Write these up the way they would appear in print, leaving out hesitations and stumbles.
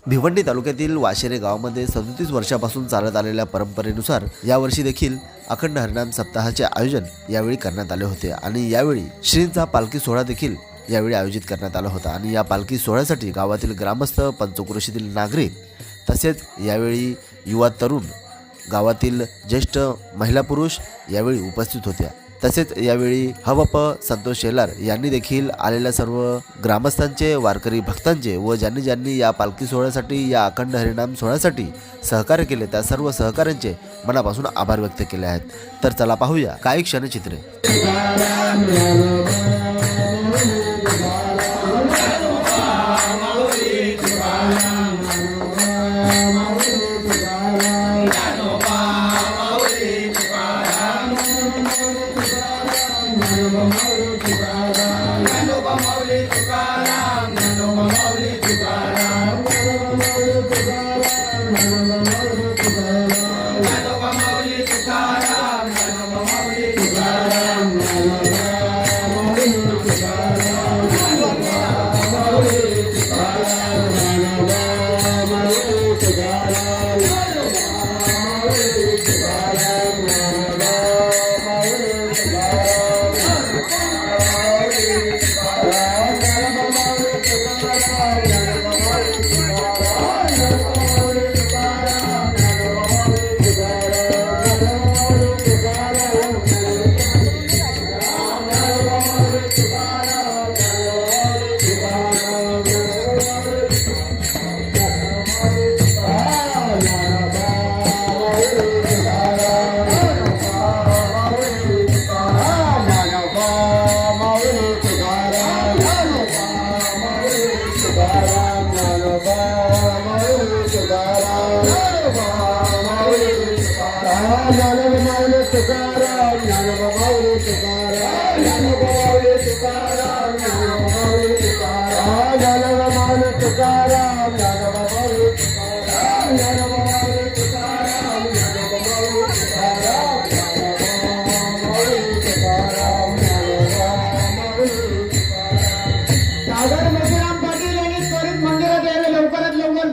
भिवंडी तालुक्यातील वाशेरे गावामध्ये 37 वर्षापासून चालत आलेल्या परंपरेनुसार यावर्षी देखील अखंड हरिनाम सप्ताहाचे आयोजन यावेळी करण्यात आले होते आणि यावेळी श्रींचा पालखी सोहळा देखील यावेळी आयोजित करण्यात आला होता आणि या पालखी सोहळ्यासाठी गावातील ग्रामस्थ, पंचक्रोशीतील नागरिक तसेच यावेळी युवा तरुण, गावातील ज्येष्ठ महिला पुरुष यावेळी उपस्थित होत्या। तसेच यावेळी हवप संतोष शेलार यांनी देखील आलेल्या सर्व ग्रामस्थांचे, वारकरी भक्तांचे व ज्यांनी या पालखी सोहळ्यासाठी, या अखंड हरिनाम सोहळ्यासाठी सहकार्य केले त्या सर्व सहकाऱ्यांचे मनापासून आभार व्यक्त केले आहेत। तर चला पाहूया काही क्षणचित्रे।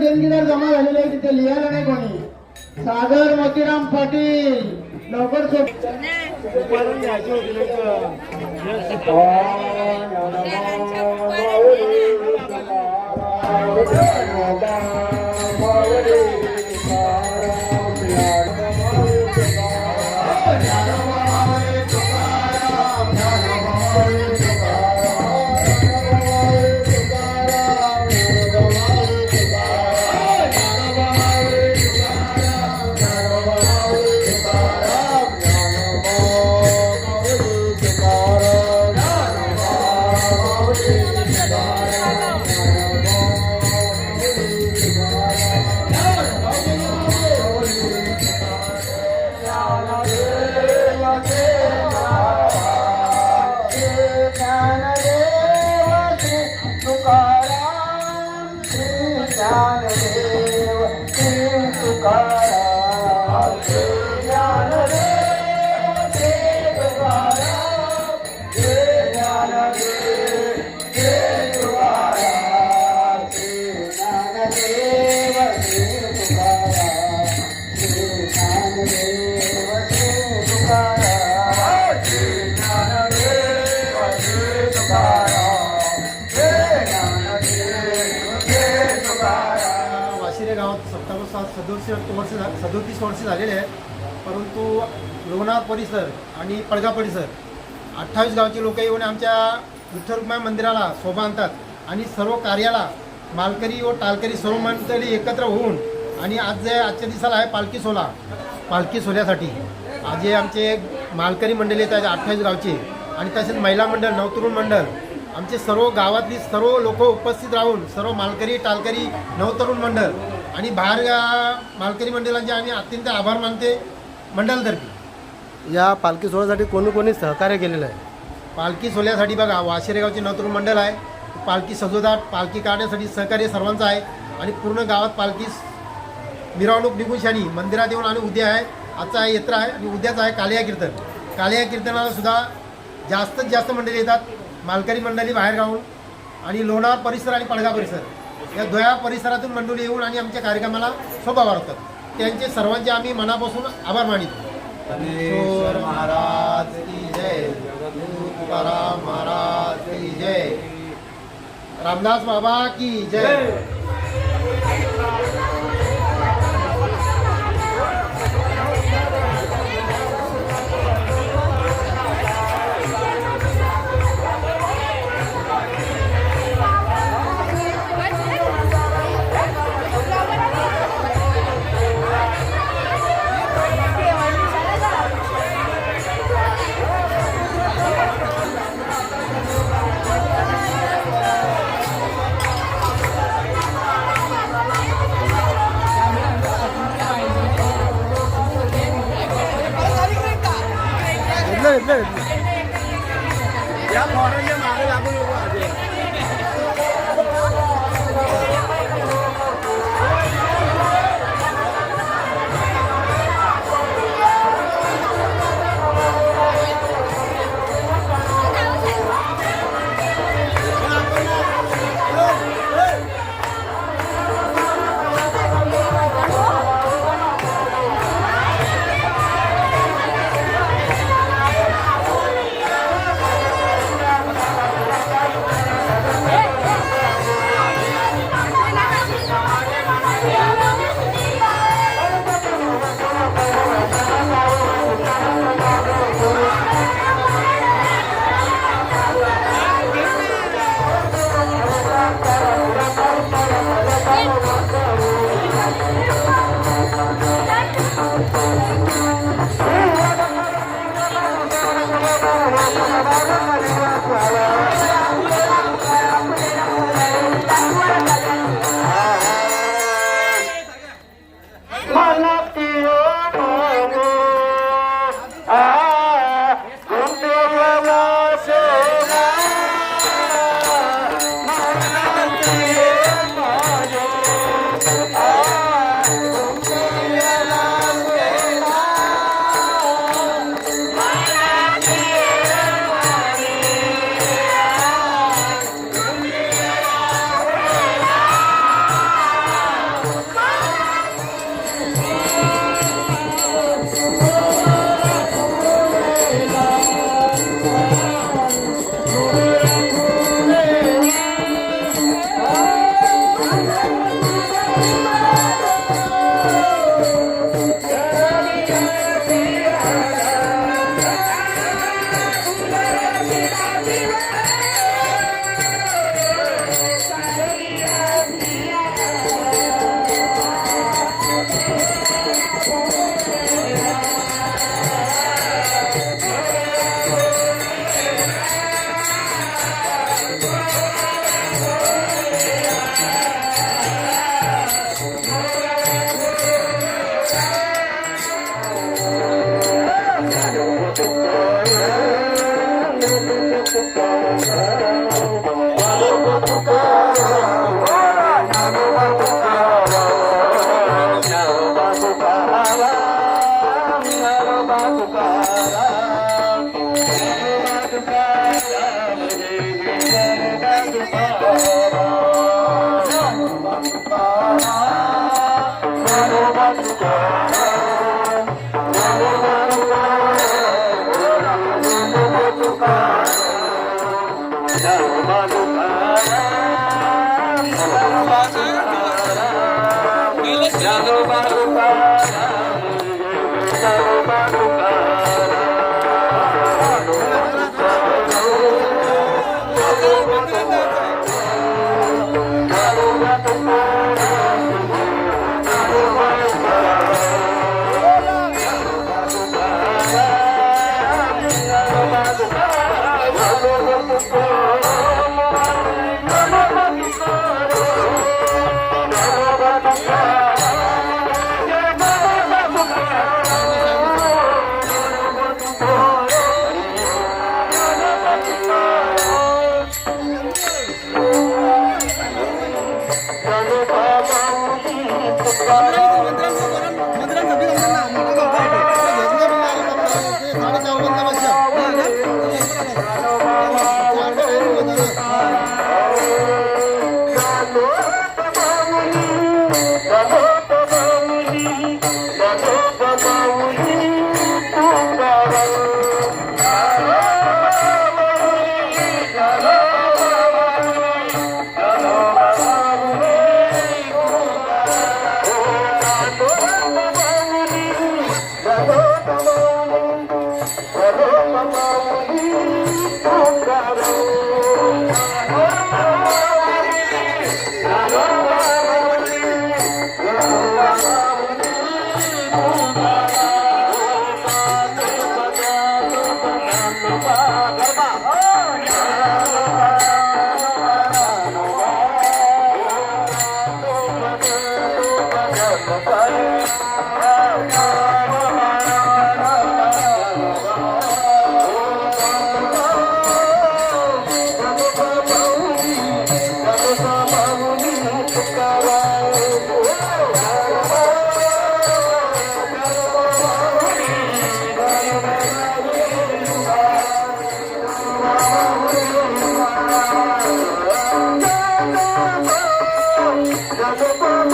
देणगीदार जमा झालेले आहे, तिथे लिहायला नाही कोणी। सागर मोतीराम पाटील लवकर वाशिरे गावात 37 वर्ष झालेले आहेत, परंतु लोणार परिसर आणि पडगा परिसर 28 गावचे लोक येऊन आमच्या विठ्ठल रुक्माई मंदिराला शोभा आणतात आणि सर्व कार्याला मालकरी व टालकरी सर्व मंडळी एकत्र होऊन आणि आजच्या दिवसाला आहे पालखी सोहळ्यासाठी आज आमचे मालकरी मंडळी आहेत 28 गावचे आणि तसेच महिला मंडळ, नवतरुण मंडळ, आमचे सर्व गावातली सर्व लोक उपस्थित राहून सर्व मालकरी, टालकरी, नवतरुण मंडळ आणि बाहेर मालकरी मंडळांचे आम्ही अत्यंत आभार मानते मंडळातर्फे। या पालखी सोहळ्यासाठी कोणी सहकार्य केलेलं आहे? पालखी सोहळ्यासाठी बघा वाशिरे गावचे नवतरुण मंडळ आहे, पालखी सजवतात, पालखी काढण्यासाठी सहकार्य सर्वांचं आहे आणि पूर्ण गावात पालखी मिरवणूक निघून शानी मंदिरात येऊन आणि उद्या आहे, आजचा आहे यात्रा आहे आणि उद्याच आहे कालिया कीर्तन। कालिया कीर्तनाला सुद्धा जास्तीत जास्त मंडळी येतात, मालकरी मंडळी बाहेर गावून आणि लोणार परिसर आणि पडगा परिसर या दोया परिसरातून मंडळी येऊन आणि आमच्या कार्यक्रमाला शोभा वाढवतात. त्यांचे सर्वांचे आम्ही मनापासून आभार मानितो. ज्ञानेश्वर महाराज की जय, तुकाराम महाराज की जय, रामदास बाबा की जय. या फॉरेनच्या मागे लागून नको आधी.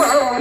भाऊ